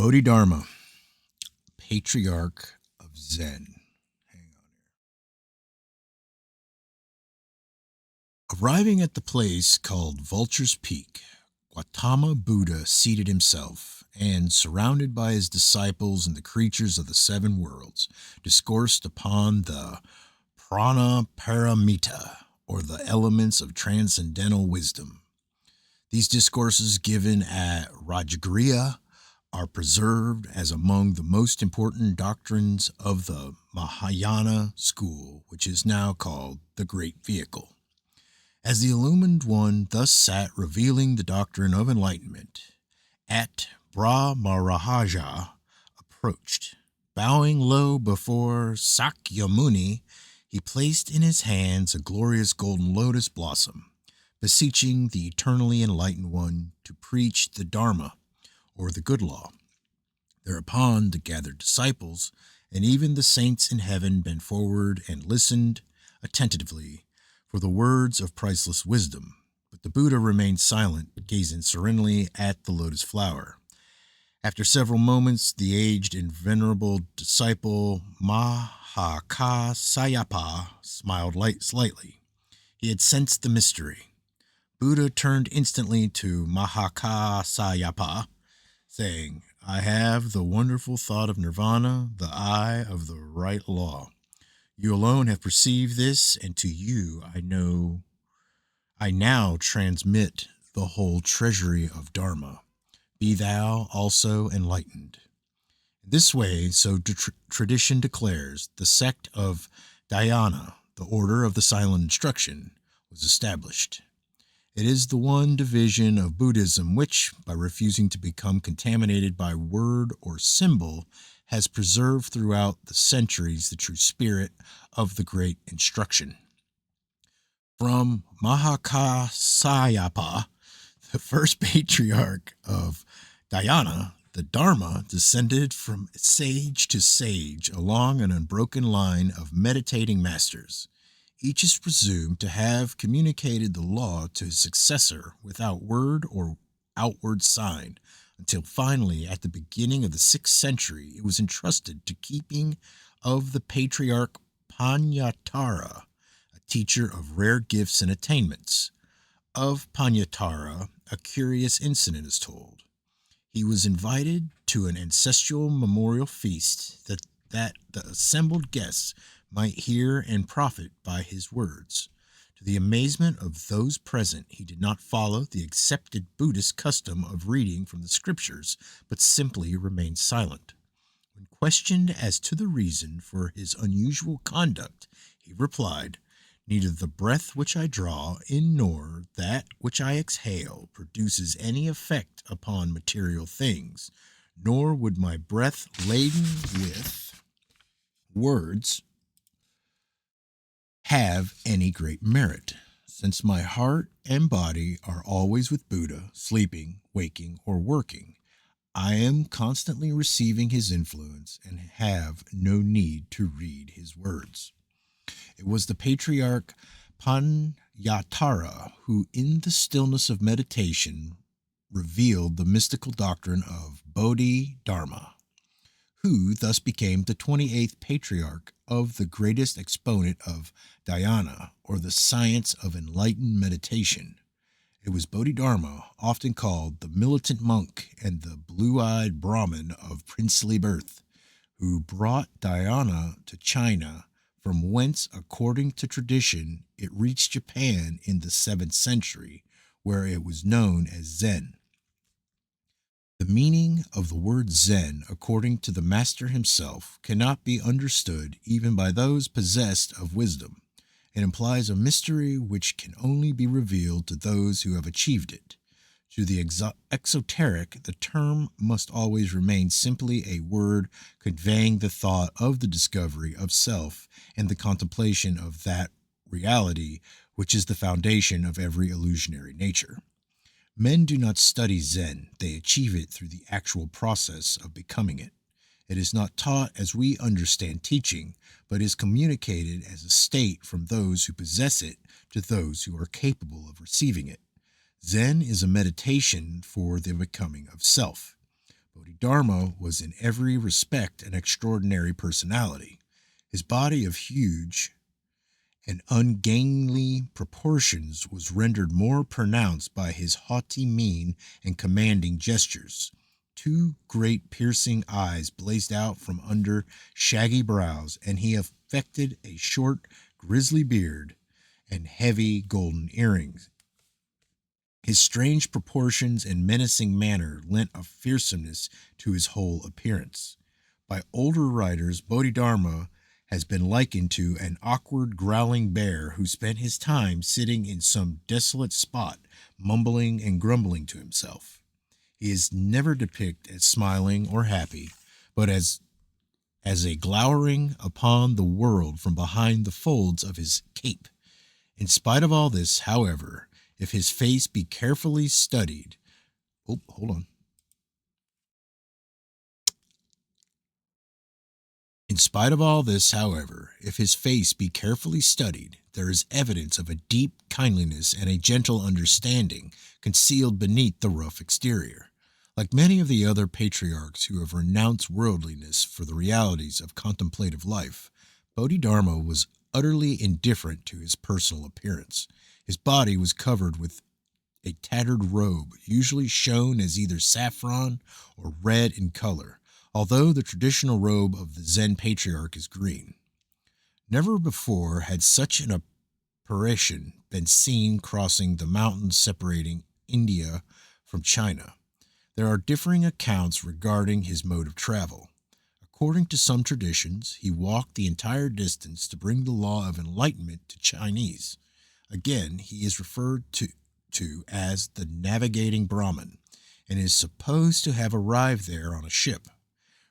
Bodhidharma, patriarch of Zen. Hang on here. Arriving at the place called Vulture's Peak, Gautama Buddha seated himself and, surrounded by his disciples and the creatures of the seven worlds, discoursed upon the prana paramita, or the elements of transcendental wisdom. These discourses given at Rajagriha are preserved as among the most important doctrines of the Mahayana school, which is now called the Great Vehicle. As the illumined one thus sat revealing the doctrine of enlightenment, at Brahmaraja approached. Bowing low before Sakyamuni, he placed in his hands a glorious golden lotus blossom, beseeching the eternally enlightened one to preach the Dharma, or the good law. Thereupon the gathered disciples and even the saints in heaven bent forward and listened attentively for the words of priceless wisdom. But the Buddha remained silent, gazing serenely at the lotus flower. After several moments, the aged and venerable disciple Mahakasayapa smiled slightly. He had sensed the mystery. Buddha turned instantly to Mahakasayapa, saying, "I have the wonderful thought of nirvana, the eye of the right law. You alone have perceived this, and to you I now transmit the whole treasury of Dharma. Be thou also enlightened." In this way, so tradition declares, the sect of Dhyana, the order of the silent instruction, was established. It is the one division of Buddhism which, by refusing to become contaminated by word or symbol, has preserved throughout the centuries the true spirit of the great instruction. From Mahakasayapa, the first patriarch of Dhyana, the Dharma descended from sage to sage along an unbroken line of meditating masters. Each is presumed to have communicated the law to his successor without word or outward sign, until finally, at the beginning of the 6th century, it was entrusted to keeping of the patriarch Panyatara, a teacher of rare gifts and attainments. Of Panyatara, a curious incident is told. He was invited to an ancestral memorial feast that the assembled guests might hear and profit by his words. To the amazement of those present, he did not follow the accepted Buddhist custom of reading from the scriptures, but simply remained silent. When questioned as to the reason for his unusual conduct, he replied, "Neither the breath which I draw in nor that which I exhale produces any effect upon material things, nor would my breath laden with words have any great merit, since my heart and body are always with Buddha, sleeping, waking, or working. I am constantly receiving his influence and have no need to read his words." It was the patriarch Panyatara who, in the stillness of meditation, revealed the mystical doctrine of Bodhidharma, who thus became the 28th patriarch of the greatest exponent of Dhyana, or the science of enlightened meditation. It was Bodhidharma, often called the militant monk and the blue-eyed Brahmin of princely birth, who brought Dhyana to China, from whence, according to tradition, it reached Japan in the 7th century, where it was known as Zen. The meaning of the word Zen, according to the master himself, cannot be understood even by those possessed of wisdom. It implies a mystery which can only be revealed to those who have achieved it. To the exoteric, the term must always remain simply a word conveying the thought of the discovery of self and the contemplation of that reality which is the foundation of every illusionary nature. Men do not study Zen, they achieve it through the actual process of becoming it. It is not taught as we understand teaching, but is communicated as a state from those who possess it to those who are capable of receiving it. Zen is a meditation for the becoming of self. Bodhidharma was in every respect an extraordinary personality. His body of huge and ungainly proportions was rendered more pronounced by his haughty mien and commanding gestures. Two great piercing eyes blazed out from under shaggy brows, and he affected a short, grizzly beard and heavy golden earrings. His strange proportions and menacing manner lent a fearsomeness to his whole appearance. By older writers, Bodhidharma has been likened to an awkward, growling bear who spent his time sitting in some desolate spot, mumbling and grumbling to himself. He is never depicted as smiling or happy, but as a glowering upon the world from behind the folds of his cape. In spite of all this, however, if his face be carefully studied, oh, hold on. In spite of all this, however, if his face be carefully studied, there is evidence of a deep kindliness and a gentle understanding concealed beneath the rough exterior. Like many of the other patriarchs who have renounced worldliness for the realities of contemplative life, Bodhidharma was utterly indifferent to his personal appearance. His body was covered with a tattered robe, usually shown as either saffron or red in color, although the traditional robe of the Zen patriarch is green. Never before had such an apparition been seen crossing the mountains separating India from China. There are differing accounts regarding his mode of travel. According to some traditions, he walked the entire distance to bring the law of enlightenment to Chinese. Again, he is referred to as the navigating Brahmin and is supposed to have arrived there on a ship.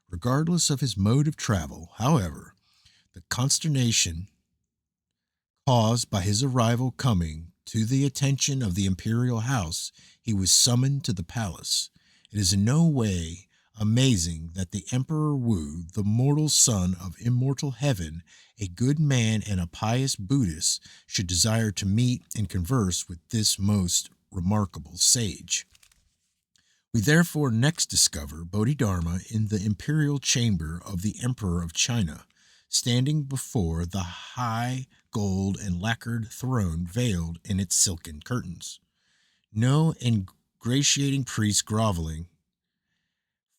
Regardless of his mode of travel, however, the consternation caused by his arrival coming to the attention of the imperial house, he was summoned to the palace. It is in no way amazing that the Emperor Wu, the mortal son of immortal heaven, a good man and a pious Buddhist, should desire to meet and converse with this most remarkable sage. We therefore next discover Bodhidharma in the imperial chamber of the Emperor of China, standing before the high gold and lacquered throne veiled in its silken curtains. No ingratiating priest groveling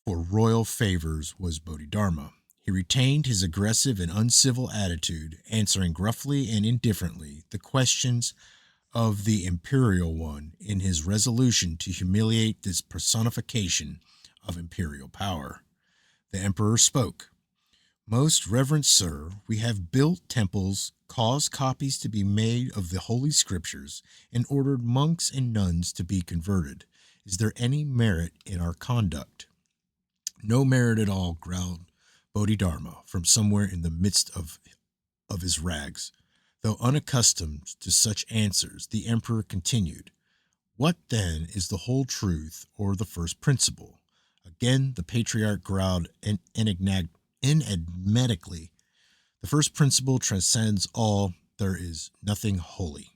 for royal favors was Bodhidharma. He retained his aggressive and uncivil attitude, answering gruffly and indifferently the questions of the imperial one in his resolution to humiliate this personification of imperial power. The emperor spoke. Most reverend sir, we have built temples, caused copies to be made of the holy scriptures, and ordered monks and nuns to be converted. Is there any merit in our conduct? No merit at all, growled Bodhidharma from somewhere in the midst of his rags. Though unaccustomed to such answers, the emperor continued, what then is the whole truth or the first principle? Again the patriarch growled enigmatically. The first principle transcends all. There is nothing holy.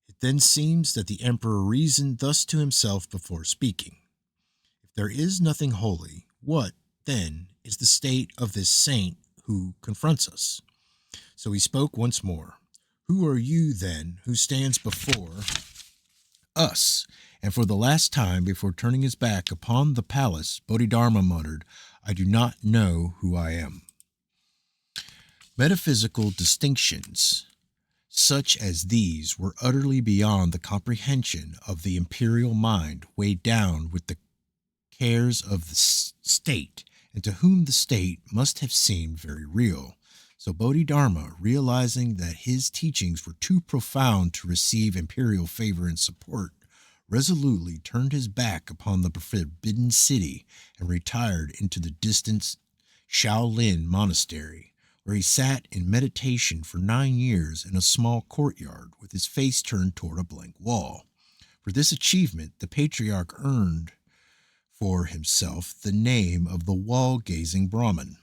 It then seems that the emperor reasoned thus to himself before speaking. If there is nothing holy, what, then, is the state of this saint who confronts us? So he spoke once more. Who are you, then, who stands before us? And for the last time, before turning his back upon the palace, Bodhidharma muttered, I do not know who I am. Metaphysical distinctions such as these were utterly beyond the comprehension of the imperial mind, weighed down with the cares of the state, and to whom the state must have seemed very real. So Bodhidharma, realizing that his teachings were too profound to receive imperial favor and support, resolutely turned his back upon the forbidden city and retired into the distant Shaolin monastery, where he sat in meditation for 9 years in a small courtyard with his face turned toward a blank wall. For this achievement, the patriarch earned for himself the name of the wall-gazing Brahmin.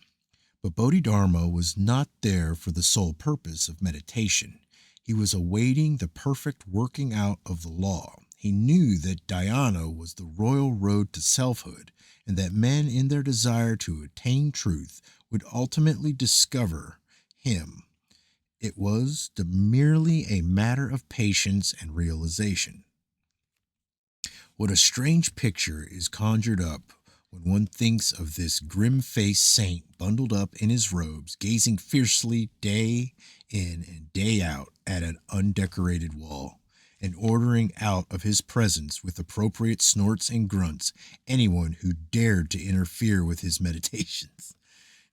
But Bodhidharma was not there for the sole purpose of meditation. He was awaiting the perfect working out of the law. He knew that dhyana was the royal road to selfhood, and that men in their desire to attain truth would ultimately discover him. It was merely a matter of patience and realization. What a strange picture is conjured up when one thinks of this grim-faced saint bundled up in his robes, gazing fiercely day in and day out at an undecorated wall, and ordering out of his presence with appropriate snorts and grunts anyone who dared to interfere with his meditations.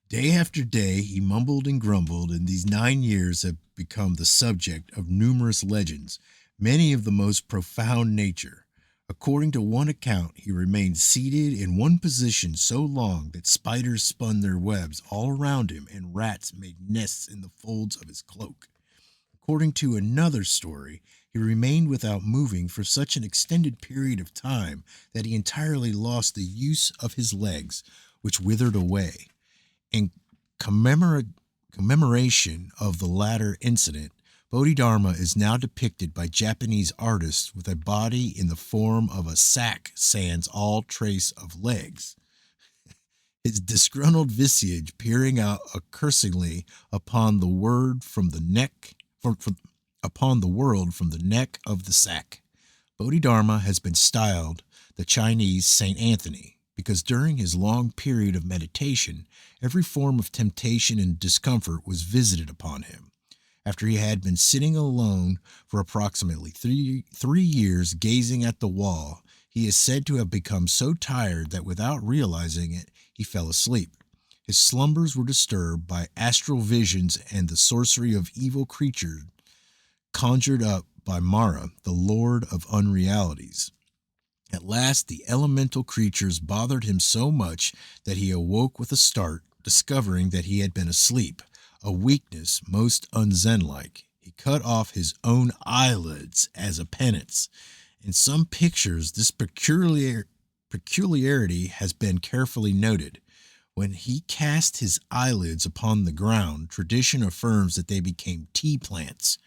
Day after day he mumbled and grumbled, and these 9 years have become the subject of numerous legends, many of the most profound nature. According to one account, he remained seated in one position so long that spiders spun their webs all around him and rats made nests in the folds of his cloak. According to another story, he remained without moving for such an extended period of time that he entirely lost the use of his legs, which withered away. In commemoration of the latter incident, Bodhidharma is now depicted by Japanese artists with a body in the form of a sack sans all trace of legs, his disgruntled visage peering out accusingly upon the word from the neck upon the world from the neck of the sack. Bodhidharma has been styled the Chinese Saint Anthony because during his long period of meditation, every form of temptation and discomfort was visited upon him. After he had been sitting alone for approximately three years gazing at the wall, he is said to have become so tired that without realizing it, he fell asleep. His slumbers were disturbed by astral visions and the sorcery of evil creatures conjured up by Mara, the Lord of Unrealities. At last, the elemental creatures bothered him so much that he awoke with a start, discovering that he had been asleep, a weakness most unzen-like. He cut off his own eyelids as a penance. In some pictures, this peculiarity has been carefully noted. When he cast his eyelids upon the ground, tradition affirms that they became tea plants.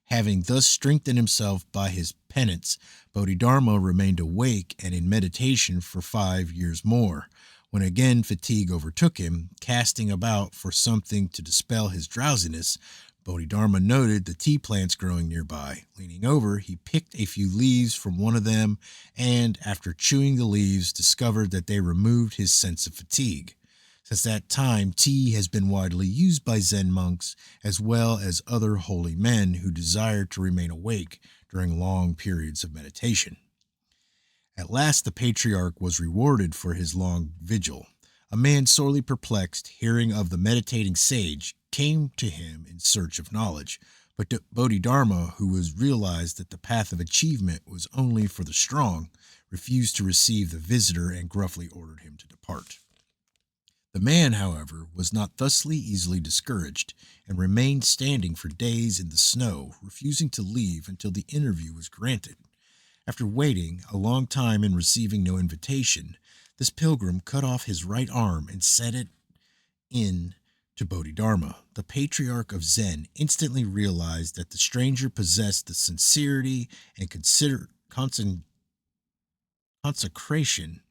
Having thus strengthened himself by his penance, Bodhidharma remained awake and in meditation for 5 years more. When again fatigue overtook him, casting about for something to dispel his drowsiness, Bodhidharma noted the tea plants growing nearby. Leaning over, he picked a few leaves from one of them and, after chewing the leaves, discovered that they removed his sense of fatigue. Since that time, tea has been widely used by Zen monks as well as other holy men who desire to remain awake during long periods of meditation. At last the patriarch was rewarded for his long vigil. A man sorely perplexed, hearing of the meditating sage, came to him in search of knowledge. But Bodhidharma, who realized that the path of achievement was only for the strong, refused to receive the visitor and gruffly ordered him to depart. The man, however, was not thusly easily discouraged, and remained standing for days in the snow, refusing to leave until the interview was granted. After waiting a long time and receiving no invitation, this pilgrim cut off his right arm and set it in to Bodhidharma. The patriarch of Zen instantly realized that the stranger possessed the sincerity and consecration.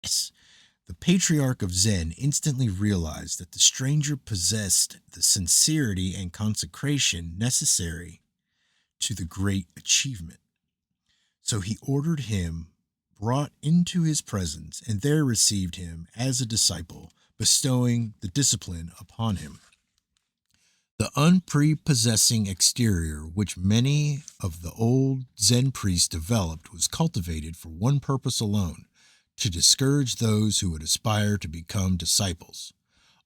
Yes. The patriarch of Zen instantly realized that the stranger possessed the sincerity and consecration necessary to the great achievement. So he ordered him brought into his presence and there received him as a disciple, bestowing the discipline upon him. The unprepossessing exterior which many of the old Zen priests developed was cultivated for one purpose alone, to discourage those who would aspire to become disciples.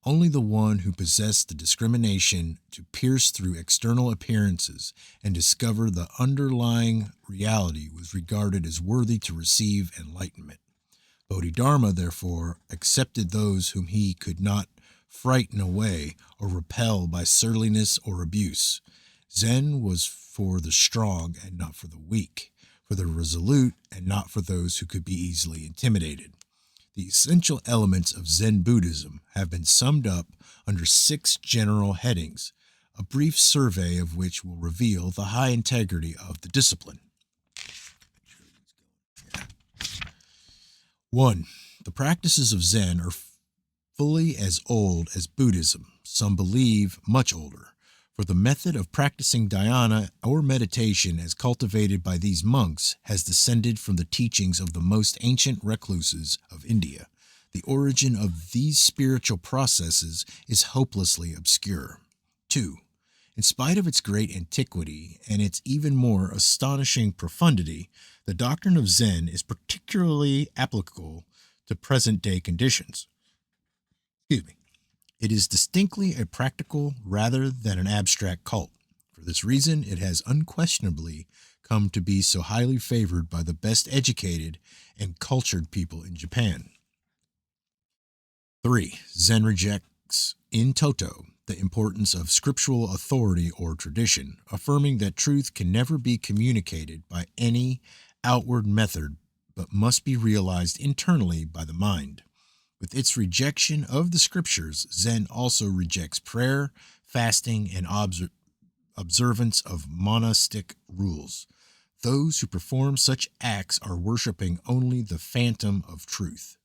Only the one who possessed the discrimination to pierce through external appearances and discover the underlying reality was regarded as worthy to receive enlightenment. Bodhidharma, therefore, accepted those whom he could not frighten away or repel by surliness or abuse. Zen was for the strong and not for the weak, for the resolute and not for those who could be easily intimidated. The essential elements of Zen Buddhism have been summed up under 6 general headings, a brief survey of which will reveal the high integrity of the discipline. 1. The practices of Zen are fully as old as Buddhism, some believe much older. For the method of practicing dhyana or meditation as cultivated by these monks has descended from the teachings of the most ancient recluses of India. The origin of these spiritual processes is hopelessly obscure. 2. In spite of its great antiquity and its even more astonishing profundity, the doctrine of Zen is particularly applicable to present day conditions. Excuse me. It is distinctly a practical rather than an abstract cult. For this reason, it has unquestionably come to be so highly favored by the best educated and cultured people in Japan. 3. Zen rejects in toto the importance of scriptural authority or tradition, affirming that truth can never be communicated by any outward method but must be realized internally by the mind. With its rejection of the scriptures, Zen also rejects prayer, fasting, and observance of monastic rules. Those who perform such acts are worshiping only the phantom of truth.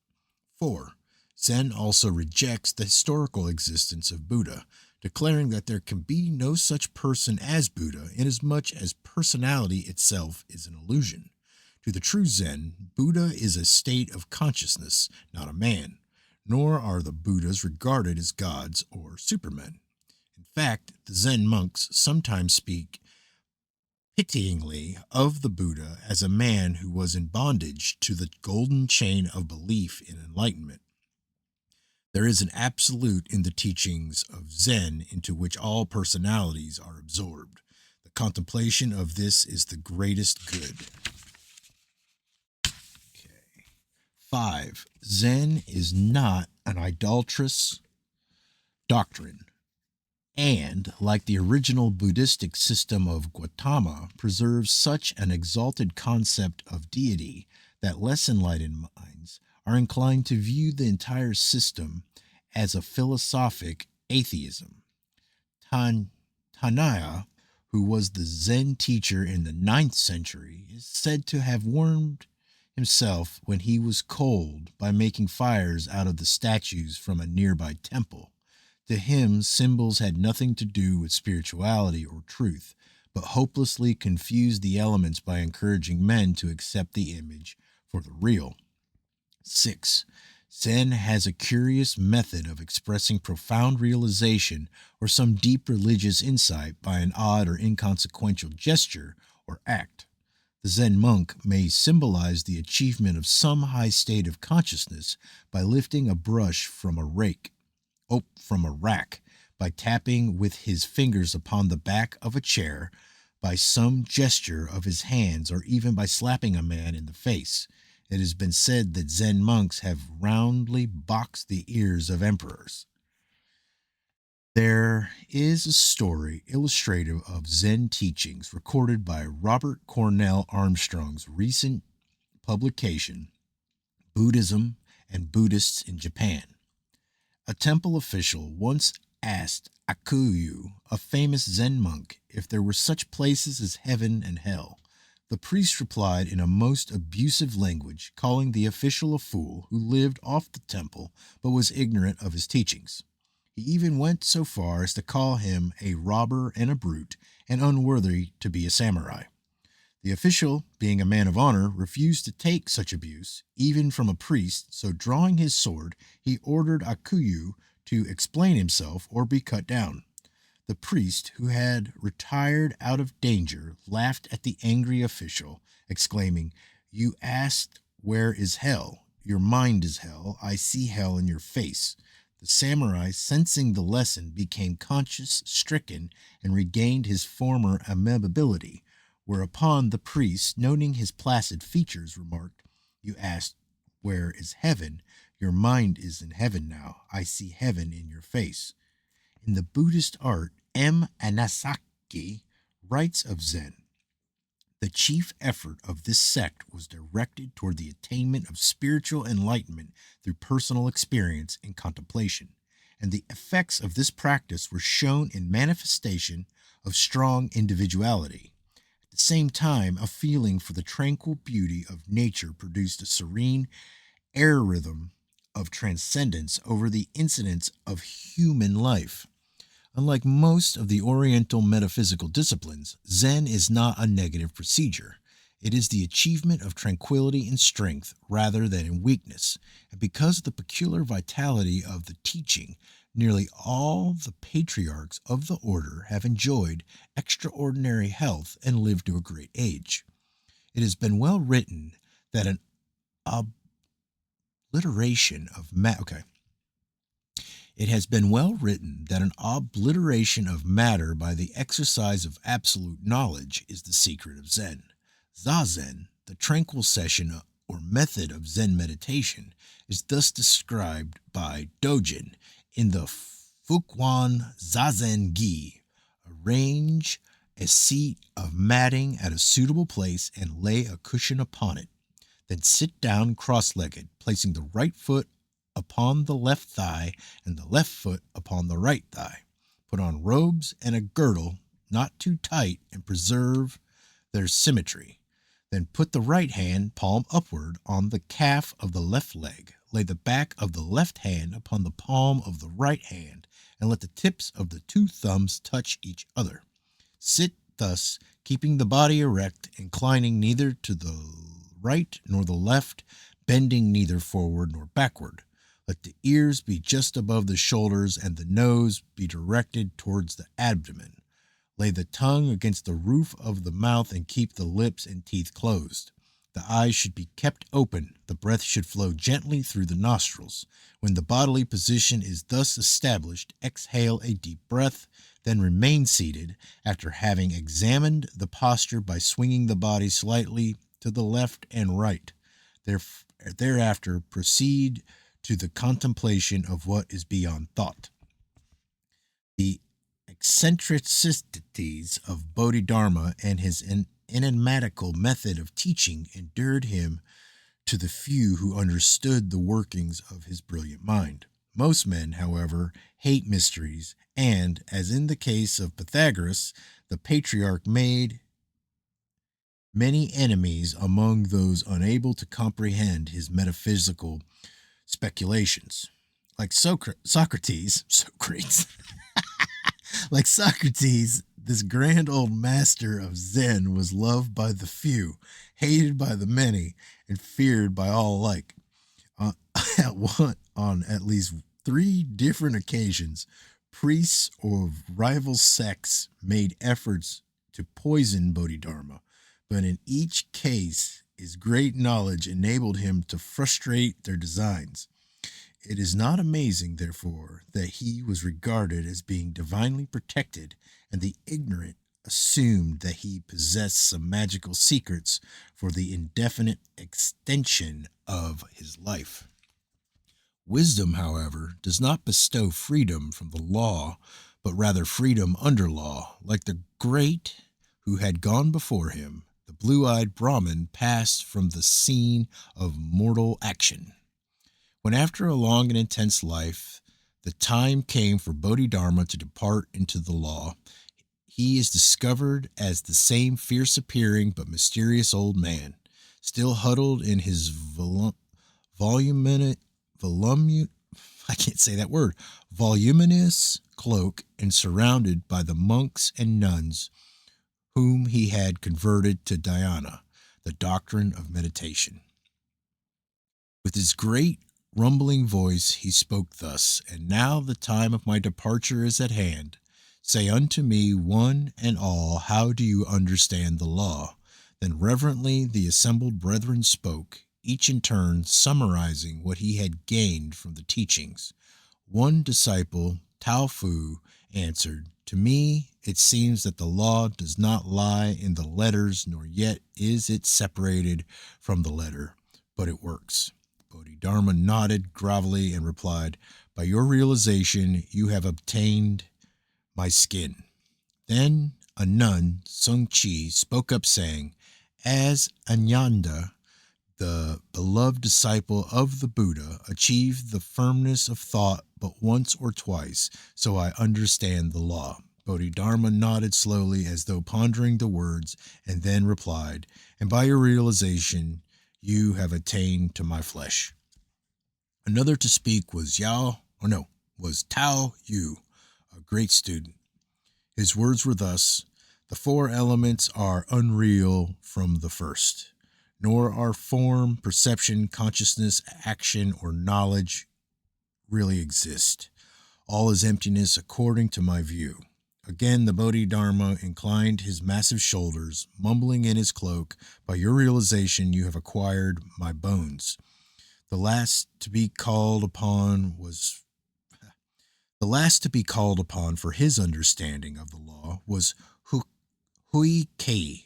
4. Zen also rejects the historical existence of Buddha, declaring that there can be no such person as Buddha inasmuch as personality itself is an illusion. To the true Zen, Buddha is a state of consciousness, not a man, nor are the Buddhas regarded as gods or supermen. In fact, the Zen monks sometimes speak pityingly of the Buddha as a man who was in bondage to the golden chain of belief in enlightenment. There is an absolute in the teachings of Zen into which all personalities are absorbed. The contemplation of this is the greatest good. Okay. 5. Zen is not an idolatrous doctrine, and, like the original Buddhistic system of Gautama, preserves such an exalted concept of deity that less enlightened minds are inclined to view the entire system as a philosophic atheism. Tanaya, who was the Zen teacher in the 9th century, is said to have warmed himself when he was cold by making fires out of the statues from a nearby temple. To him, symbols had nothing to do with spirituality or truth, but hopelessly confused the elements by encouraging men to accept the image for the real. 6. Zen has a curious method of expressing profound realization or some deep religious insight by an odd or inconsequential gesture or act. The Zen monk may symbolize the achievement of some high state of consciousness by lifting a brush from a rack, by tapping with his fingers upon the back of a chair, by some gesture of his hands, or even by slapping a man in the face. It has been said that Zen monks have roundly boxed the ears of emperors. There is a story illustrative of Zen teachings recorded by Robert Cornell Armstrong's recent publication, Buddhism and Buddhists in Japan. A temple official once asked Akuyu, a famous Zen monk, if there were such places as heaven and hell. The priest replied in a most abusive language, calling the official a fool who lived off the temple but was ignorant of his teachings. He even went so far as to call him a robber and a brute, and unworthy to be a samurai. The official, being a man of honor, refused to take such abuse, even from a priest, so drawing his sword, he ordered Akuyu to explain himself or be cut down. The priest, who had retired out of danger, laughed at the angry official, exclaiming, "You asked, where is hell? Your mind is hell. I see hell in your face." The samurai, sensing the lesson, became conscience-stricken and regained his former amiability, whereupon the priest, noting his placid features, remarked, "You asked, where is heaven? Your mind is in heaven now. I see heaven in your face." In the Buddhist art, M. Anasaki writes of Zen. The chief effort of this sect was directed toward the attainment of spiritual enlightenment through personal experience and contemplation, and the effects of this practice were shown in manifestation of strong individuality. At the same time, a feeling for the tranquil beauty of nature produced a serene air rhythm of transcendence over the incidents of human life. Unlike most of the Oriental metaphysical disciplines, Zen is not a negative procedure. It is the achievement of tranquility in strength rather than in weakness. And because of the peculiar vitality of the teaching, nearly all the patriarchs of the order have enjoyed extraordinary health and lived to a great age. It has been well written that an obliteration of okay. It has been well written that an obliteration of matter by the exercise of absolute knowledge is the secret of Zen. Zazen, the tranquil session or method of Zen meditation, is thus described by Dojin in the Fukuan Zazen Gi. Arrange a seat of matting at a suitable place and lay a cushion upon it. Then sit down cross-legged, placing the right foot upon the left thigh and the left foot upon the right thigh. Put on robes and a girdle, not too tight, and preserve their symmetry. Then put the right hand, palm upward, on the calf of the left leg. Lay the back of the left hand upon the palm of the right hand, and let the tips of the two thumbs touch each other. Sit thus, keeping the body erect, inclining neither to the right nor the left, bending neither forward nor backward. Let the ears be just above the shoulders and the nose be directed towards the abdomen. Lay the tongue against the roof of the mouth and keep the lips and teeth closed. The eyes should be kept open. The breath should flow gently through the nostrils. When the bodily position is thus established, exhale a deep breath, then remain seated after having examined the posture by swinging the body slightly to the left and right. Thereafter, proceed to the contemplation of what is beyond thought. The eccentricities of Bodhidharma and his enigmatical method of teaching endeared him to the few who understood the workings of his brilliant mind. Most men, however, hate mysteries, and, as in the case of Pythagoras, the patriarch made many enemies among those unable to comprehend his metaphysical speculations. Like Socrates, like Socrates, this grand old master of Zen was loved by the few, hated by the many, and feared by all alike. Uh, on at least 3 different occasions, priests of rival sects made efforts to poison Bodhidharma, but in each case, his great knowledge enabled him to frustrate their designs. It is not amazing, therefore, that he was regarded as being divinely protected, and the ignorant assumed that he possessed some magical secrets for the indefinite extension of his life. Wisdom, however, does not bestow freedom from the law, but rather freedom under law. Like the great who had gone before him, the blue-eyed Brahmin passed from the scene of mortal action. When after a long and intense life, the time came for Bodhidharma to depart into the law, he is discovered as the same fierce-appearing but mysterious old man, still huddled in his voluminous cloak and surrounded by the monks and nuns whom he had converted to dhyana, the doctrine of meditation. With his great rumbling voice he spoke thus, "And now the time of my departure is at hand. Say unto me, one and all, how do you understand the law?" Then reverently the assembled brethren spoke, each in turn summarizing what he had gained from the teachings. One disciple, Tao Fu, answered, "To me it seems that the law does not lie in the letters, nor yet is it separated from the letter, but it works." Bodhidharma nodded gravely and replied, "By your realization, you have obtained my skin." Then a nun, Sung Chi, spoke up saying, "As Ananda, the beloved disciple of the Buddha, achieved the firmness of thought but once or twice, so I understand the law." Bodhidharma nodded slowly as though pondering the words, and then replied, "And by your realization, you have attained to my flesh." Another to speak was was Tao Yu, a great student. His words were thus: the four elements are unreal from the first, nor are form, perception, consciousness, action, or knowledge really exist. All is emptiness according to my view. Again, the Bodhidharma inclined his massive shoulders, mumbling in his cloak, by your realization you have acquired my bones. The last to be called upon was the last to be called upon for his understanding of the law was Hui Kei,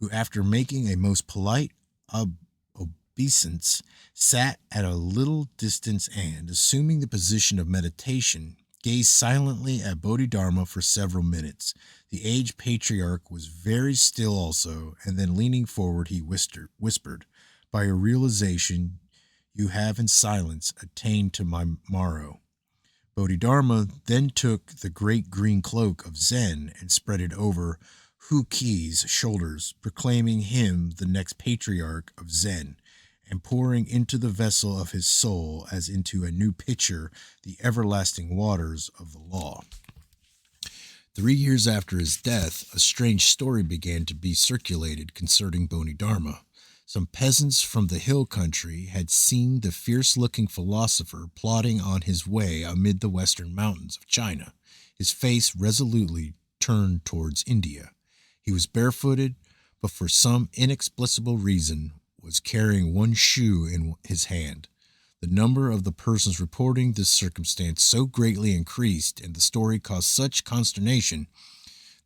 who, after making a most polite obeisance, sat at a little distance and, assuming the position of meditation, gazed silently at Bodhidharma for several minutes. The aged patriarch was very still also, and then leaning forward, he whispered, by a realization, you have in silence attained to my marrow. Bodhidharma then took the great green cloak of Zen and spread it over Hu Ki's shoulders, proclaiming him the next patriarch of Zen, and pouring into the vessel of his soul as into a new pitcher the everlasting waters of the law. 3 years after his death, a strange story began to be circulated concerning Bodhidharma. Some peasants from the hill country had seen the fierce-looking philosopher plodding on his way amid the western mountains of China, his face resolutely turned towards India. He was barefooted, but for some inexplicable reason was carrying one shoe in his hand. The number of the persons reporting this circumstance so greatly increased, and the story caused such consternation,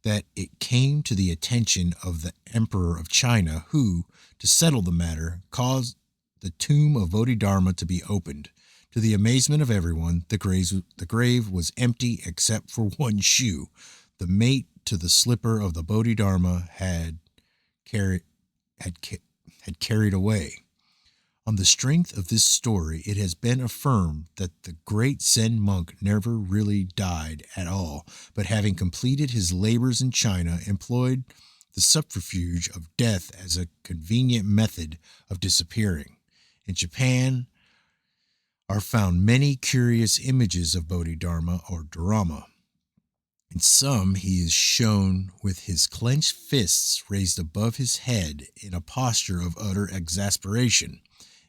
that it came to the attention of the Emperor of China, who, to settle the matter, caused the tomb of Bodhidharma to be opened. To the amazement of everyone, the grave was empty except for one shoe. The mate to the slipper of the Bodhidharma had carried away. On the strength of this story, it has been affirmed that the great Zen monk never really died at all, but having completed his labors in China, employed the subterfuge of death as a convenient method of disappearing. In Japan are found many curious images of Bodhidharma or Dharma. In some, he is shown with his clenched fists raised above his head in a posture of utter exasperation.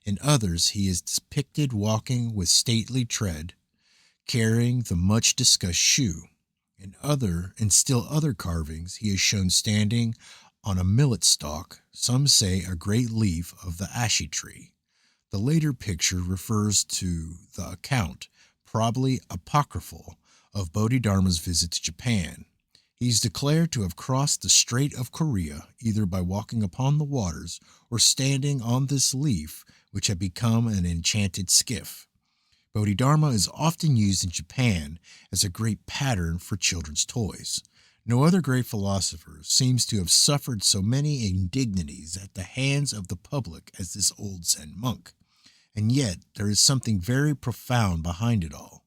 In others, he is depicted walking with stately tread, carrying the much discussed shoe. In still other carvings, he is shown standing on a millet stalk, some say a great leaf of the ashi tree. The later picture refers to the account, probably apocryphal, of Bodhidharma's visit to Japan. He is declared to have crossed the Strait of Korea either by walking upon the waters or standing on this leaf, which had become an enchanted skiff. Bodhidharma is often used in Japan as a great pattern for children's toys. No other great philosopher seems to have suffered so many indignities at the hands of the public as this old Zen monk. And yet there is something very profound behind it all.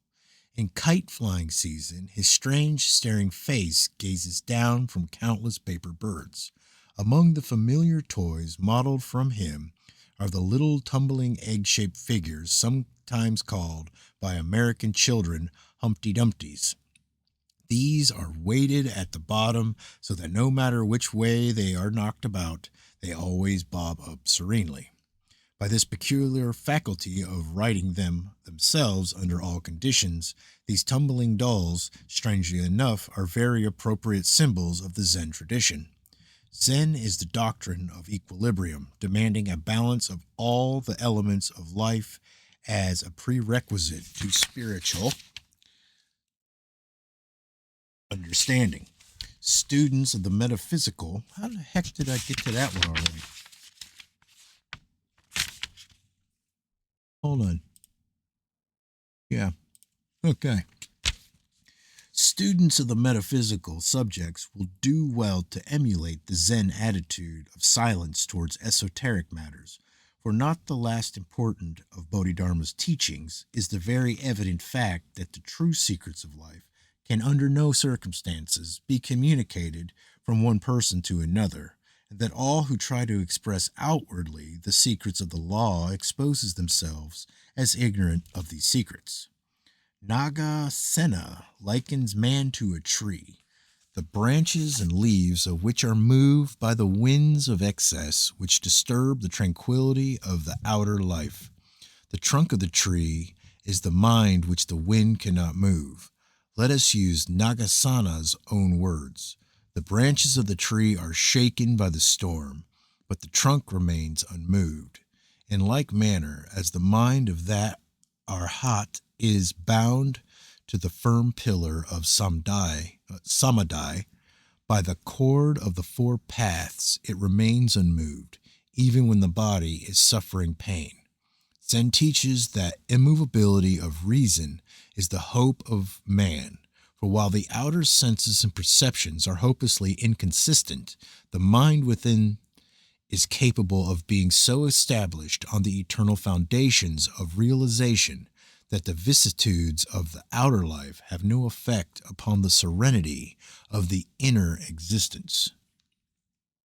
In kite-flying season, his strange, staring face gazes down from countless paper birds. Among the familiar toys modeled from him are the little tumbling egg-shaped figures sometimes called by American children Humpty Dumptys. These are weighted at the bottom so that no matter which way they are knocked about, they always bob up serenely. By this peculiar faculty of righting them themselves under all conditions, these tumbling dolls, strangely enough, are very appropriate symbols of the Zen tradition. Zen is the doctrine of equilibrium, demanding a balance of all the elements of life as a prerequisite to spiritual understanding. Students of the metaphysical, how the heck did I get to that one already? Hold on. Yeah. Okay. Students of the metaphysical subjects will do well to emulate the Zen attitude of silence towards esoteric matters, for not the last important of Bodhidharma's teachings is the very evident fact that the true secrets of life can under no circumstances be communicated from one person to another, and that all who try to express outwardly the secrets of the law exposes themselves as ignorant of these secrets. Nagasena likens man to a tree, the branches and leaves of which are moved by the winds of excess which disturb the tranquility of the outer life. The trunk of the tree is the mind which the wind cannot move. Let us use Nagasana's own words. The branches of the tree are shaken by the storm, but the trunk remains unmoved. In like manner as the mind of that arhat is bound to the firm pillar of samadhi by the cord of the four paths, it remains unmoved, even when the body is suffering pain. Zen teaches that immovability of reason is the hope of man, for while the outer senses and perceptions are hopelessly inconsistent, the mind within is capable of being so established on the eternal foundations of realization that the vicissitudes of the outer life have no effect upon the serenity of the inner existence.